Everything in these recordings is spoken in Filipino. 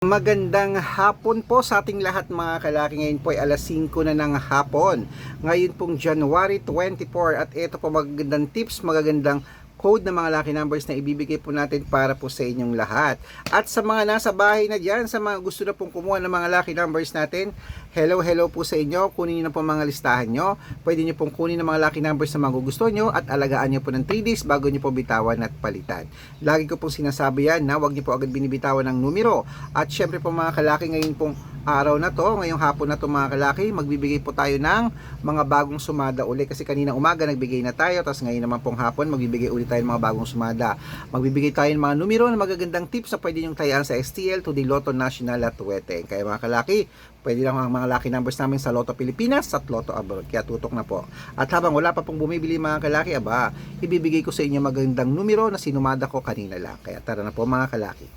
Magandang hapon po sa ating lahat mga kalaki. Ngayon po ay alas 5 na ng hapon. Ngayon pong January 24 at ito po magagandang tips, magagandang code ng mga lucky numbers na ibibigay po natin para po sa inyong lahat. At sa mga nasa bahay na dyan, sa mga gusto na pong kumuha ng mga lucky numbers natin, hello po sa inyo. Kunin nyo na po mga listahan nyo. Pwede nyo pong kunin ng mga lucky numbers na magugustuhan nyo at alagaan nyo po ng 3 days bago nyo po bitawan at palitan. Lagi ko pong sinasabi yan na huwag nyo po agad binibitawan ng numero. At syempre po mga kalaki, ngayon pong araw na to, ngayong hapon na to mga kalaki, magbibigay po tayo ng mga bagong sumada uli. Kasi kanina umaga nagbigay na tayo, tapos ngayon naman pong hapon magbibigay ulit tayo ng mga bagong sumada. Magbibigay tayo ng mga numero na magagandang tips na pwede nyong tayaan sa STL, to the Lotto National at Tuwete. Kaya mga kalaki, pwede lang ang mga lucky numbers namin sa Lotto Pilipinas at Lotto Abroad. Kaya tutok na po. At habang wala pa pong bumibili mga kalaki, ibibigay ko sa inyo magagandang numero na sinumada ko kanina lang. Kaya tara na po mga kalaki.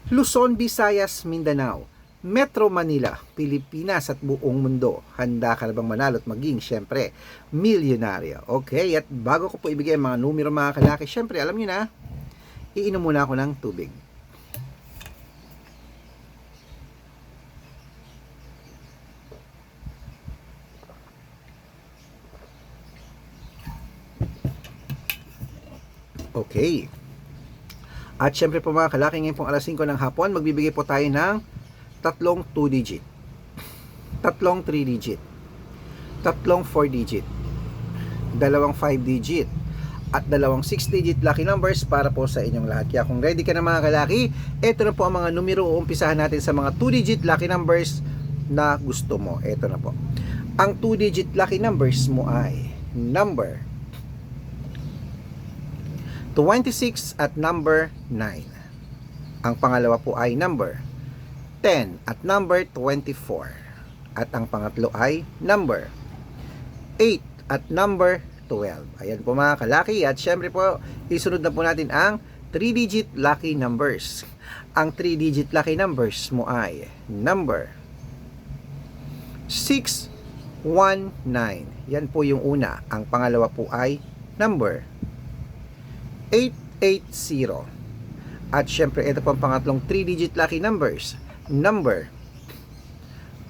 Luzon, Visayas, Mindanao, Metro Manila, Pilipinas at buong mundo. Handa ka na bang manalo at maging, syempre, milyonaryo? Okay, at bago ko po ibigay ang mga numero mga kalaki, syempre, alam nyo na, iinom muna ako ng tubig. Okay. At syempre po mga kalaki, ngayon pong alas 5 ng hapon, magbibigay po tayo ng tatlong 2-digit, tatlong 3-digit, tatlong 4-digit, dalawang 5-digit, at dalawang 6-digit lucky numbers para po sa inyong lahat. Kaya kung ready ka na mga kalaki, ito na po ang mga numero. Uumpisahan natin sa mga 2-digit lucky numbers na gusto mo. Ito na po. Ang 2-digit lucky numbers mo ay number 26 at number 9. Ang pangalawa po ay number 10 at number 24. At ang pangatlo ay number 8 at number 12. Ayan po mga kalaki. At syempre po, isunod na po natin ang 3-digit lucky numbers. Ang 3-digit lucky numbers mo ay number 619. Yan po yung una. Ang pangalawa po ay number 880. At syempre, ito po ang pangatlong 3-digit lucky numbers. Number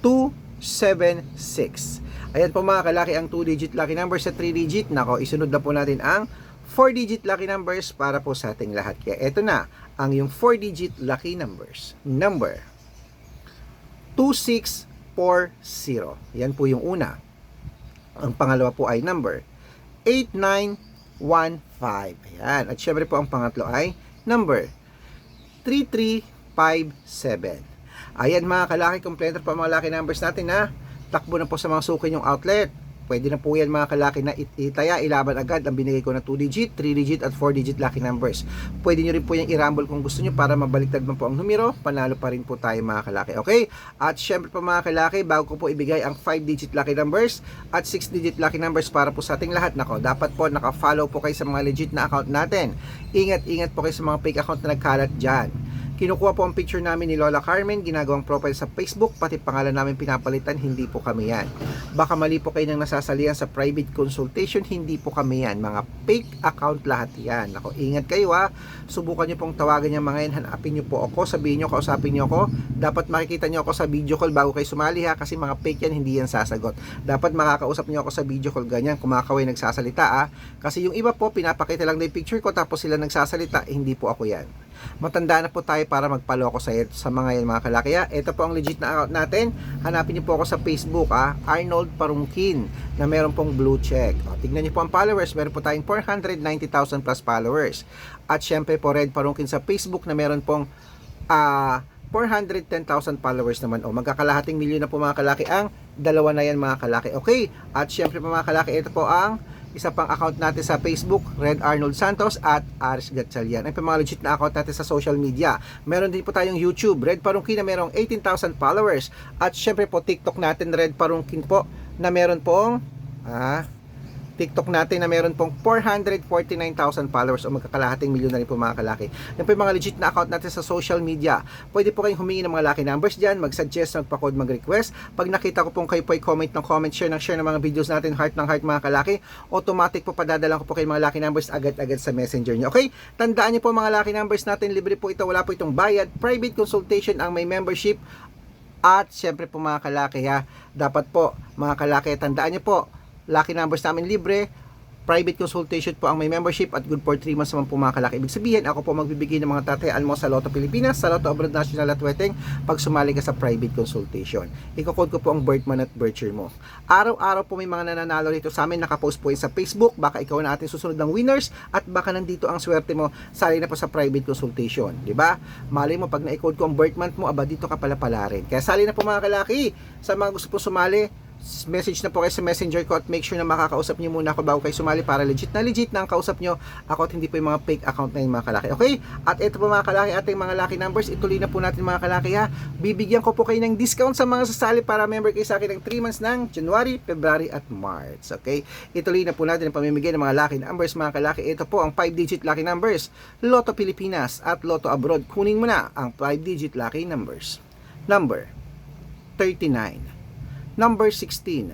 276. Ayan po mga kalaki ang 2-digit lucky numbers sa 3-digit. Nako, isunod na po natin ang 4-digit lucky numbers para po sa ating lahat. Kaya ito na ang yung 4-digit lucky numbers. Number 2640. Yan po yung una. Ang pangalawa po ay number 8915. Ayan. At syempre po ang pangatlo ay number 3357. Ayan mga kalaki, kompleto pa mga lucky numbers natin na takbo na po sa mga suki yung outlet. Pwede na po yan mga kalaki na itaya, ilaban agad ang binigay ko na 2-digit, 3-digit at 4-digit lucky numbers. Pwede nyo rin po yung i-rumble kung gusto nyo para mabaliktad man po ang numero, panalo pa rin po tayo mga kalaki. Okay? At syempre pa mga kalaki, bago ko po ibigay ang 5-digit lucky numbers at 6-digit lucky numbers para po sa ating lahat. Nako, dapat po naka-follow po kayo sa mga legit na account natin. Ingat po kayo sa mga fake account na nagkalat dyan. Kinukuha po ang picture namin ni Lola Carmen, ginagawang profile sa Facebook, pati pangalan namin pinapalitan, hindi po kami yan. Baka mali po kayo nang nasasalihan sa private consultation, hindi po kami yan. Mga fake account lahat yan. Ako, ingat kayo ha. Subukan nyo pong tawagan yung mga yan, hanapin nyo po ako, sabihin nyo, kausapin nyo ako. Dapat makikita nyo ako sa video call bago kayo sumali ha, kasi mga fake yan, hindi yan sasagot. Dapat makakausap nyo ako sa video call, ganyan, kumakaway nagsasalita ha. Kasi yung iba po, pinapakita lang na yung picture ko, tapos sila nagsasalita, hindi po ako yan. Matanda na po tayo para magpaloko sa mga yan mga kalaki. Ito po ang legit na account natin. Hanapin niyo po ako sa Facebook Arnold Parungkin na meron pong blue check. Tignan niyo po ang followers. Meron po tayong 490,000 plus followers. At syempre po Red Parungkin sa Facebook na meron pong 410,000 followers naman. Magkakalahating milyon na po mga kalaki ang dalawa na yan mga kalaki. Okay? At syempre po mga kalaki, ito po ang isa pang account natin sa Facebook, Red Arnold Santos at Aris Gatchalian. Ay pa mga legit na account natin sa social media. Meron din po tayong YouTube, Red Parungkin na merong 18,000 followers. At syempre po TikTok natin, Red Parungkin po, na meron pong TikTok natin na meron pong 449,000 followers o magkakalahating milyon na rin po mga kalaki. Yan po yung mga legit na account natin sa social media. Pwede po kayong humingi ng mga lucky numbers dyan, mag-suggest, magpa-code, mag-request. Pag nakita ko pong kayo po ay comment ng comment, share ng mga videos natin, heart ng heart mga kalaki, automatic po padadalan ko po kayo mga lucky numbers agad-agad sa messenger nyo. Okay? Tandaan nyo po mga lucky numbers natin, libre po ito, wala po itong bayad. Private consultation ang may membership. At syempre po mga kalaki ha, dapat po mga kalaki, tandaan nyo po, lucky numbers namin libre, private consultation po ang may membership at good for 3 months naman po mga kalaki. Ibig sabihin, ako po magbibigay ng mga tatayaan mo sa Lotto Pilipinas, sa Lotto Abroad National at Weteng pag sumali ka sa private consultation. Iko-code ko po ang birth month at birth year mo. Araw-araw po may mga nananalo rito sa amin, nakapost po yun sa Facebook, baka ikaw na ating susunod ng winners at baka nandito ang swerte mo, sali na po sa private consultation. Diba? Malay mo, pag na-code ko ang birth month mo, aba dito ka pala rin. Kaya sali na po mga kalaki, sa mga gusto po sumali, message na po kayo sa messenger ko at make sure na makakausap nyo muna ako bago kayo sumali para legit na ang kausap nyo ako at hindi po yung mga fake account na yung mga kalaki. Okay? At ito po mga kalaki, ating mga lucky numbers, ituloy na po natin mga kalaki ha. Bibigyan ko po kayo ng discount sa mga sasali para member kayo sa akin ng 3 months ng January, February at March. Okay? Ituloy na po natin ang pamimigay ng mga lucky numbers mga kalaki. Ito po ang 5-digit lucky numbers, Lotto Pilipinas at Lotto Abroad. Kunin mo na ang 5-digit lucky numbers. Number 39, number 16,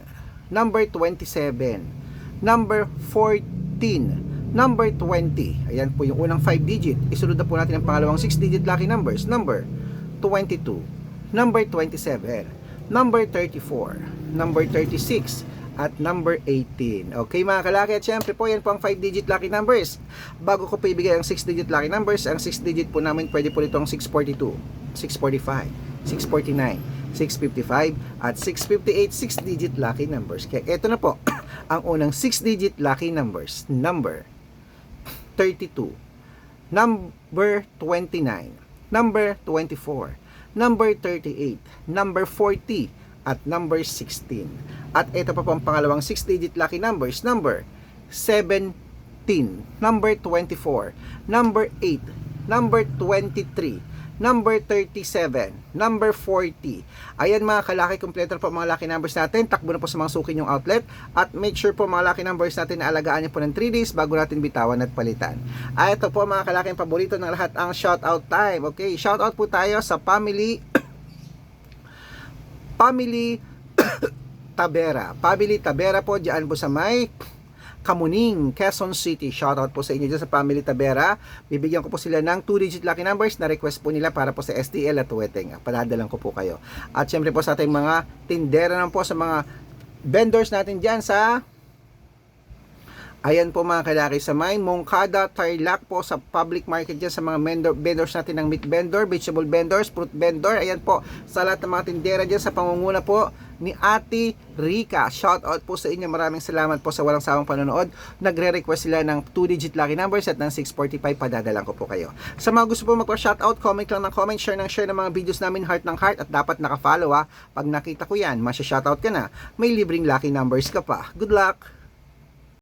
number 27, number 14, number 20. Ayan po yung unang 5 digit. Isunod na po natin ang pangalawang 6 digit lucky numbers. Number 22, number 27, number 34, number 36, at number 18. Okay mga kalaki, at syempre po yan po ang 5 digit lucky numbers. Bago ko po ibigay ang 6 digit lucky numbers, ang 6 digit po namin pwede po nito ang 642, 645, 649, 655 at 658 6-digit lucky numbers. Kaya ito na po ang unang 6-digit lucky numbers. Number 32, number 29, number 24, number 38, number 40 at number 16. At ito pa po ang pangalawang 6-digit lucky numbers. Number 17, number 24, number 8, number 23, number 37, number 40. Ayan mga kalaki, kompleto po mga lucky numbers natin. Takbo na po sa mga suki yung outlet. At make sure po mga lucky numbers natin na alagaan nyo po ng 3 days bago natin bitawan at palitan. Ito po mga kalaki, paborito ng lahat ang shoutout time. Okay, shoutout po tayo sa family Tabera. Family Tabera po, dyan po sa may Kamuning, Quezon City. Shoutout po sa inyo dyan sa Family Tabera. Bibigyan ko po sila ng 2-digit lucky numbers na request po nila para po sa STL at Weteng. Padadalan ko po kayo. At syempre po sa ating mga tindera naman po, sa mga vendors natin dyan sa ayan po mga kalaki, sa may Moncada, Tarlac po, sa public market dyan, sa mga vendors natin ng meat vendor, vegetable vendors, fruit vendor. Ayan po, sa lahat ng mga tindera dyan, sa pangunguna po ni Ate Rica. Shout out po sa inyo. Maraming salamat po sa walang sawang panonood. Nagre-request sila ng 2-digit lucky numbers at ng 645. Padadalan ko po kayo. Sa mga gusto po magpa-shoutout, comment lang ng comment, share ng mga videos namin, heart ng heart, at dapat naka-follow ha. Pag nakita ko yan, masya-shoutout ka na. May libreng lucky numbers ka pa. Good luck!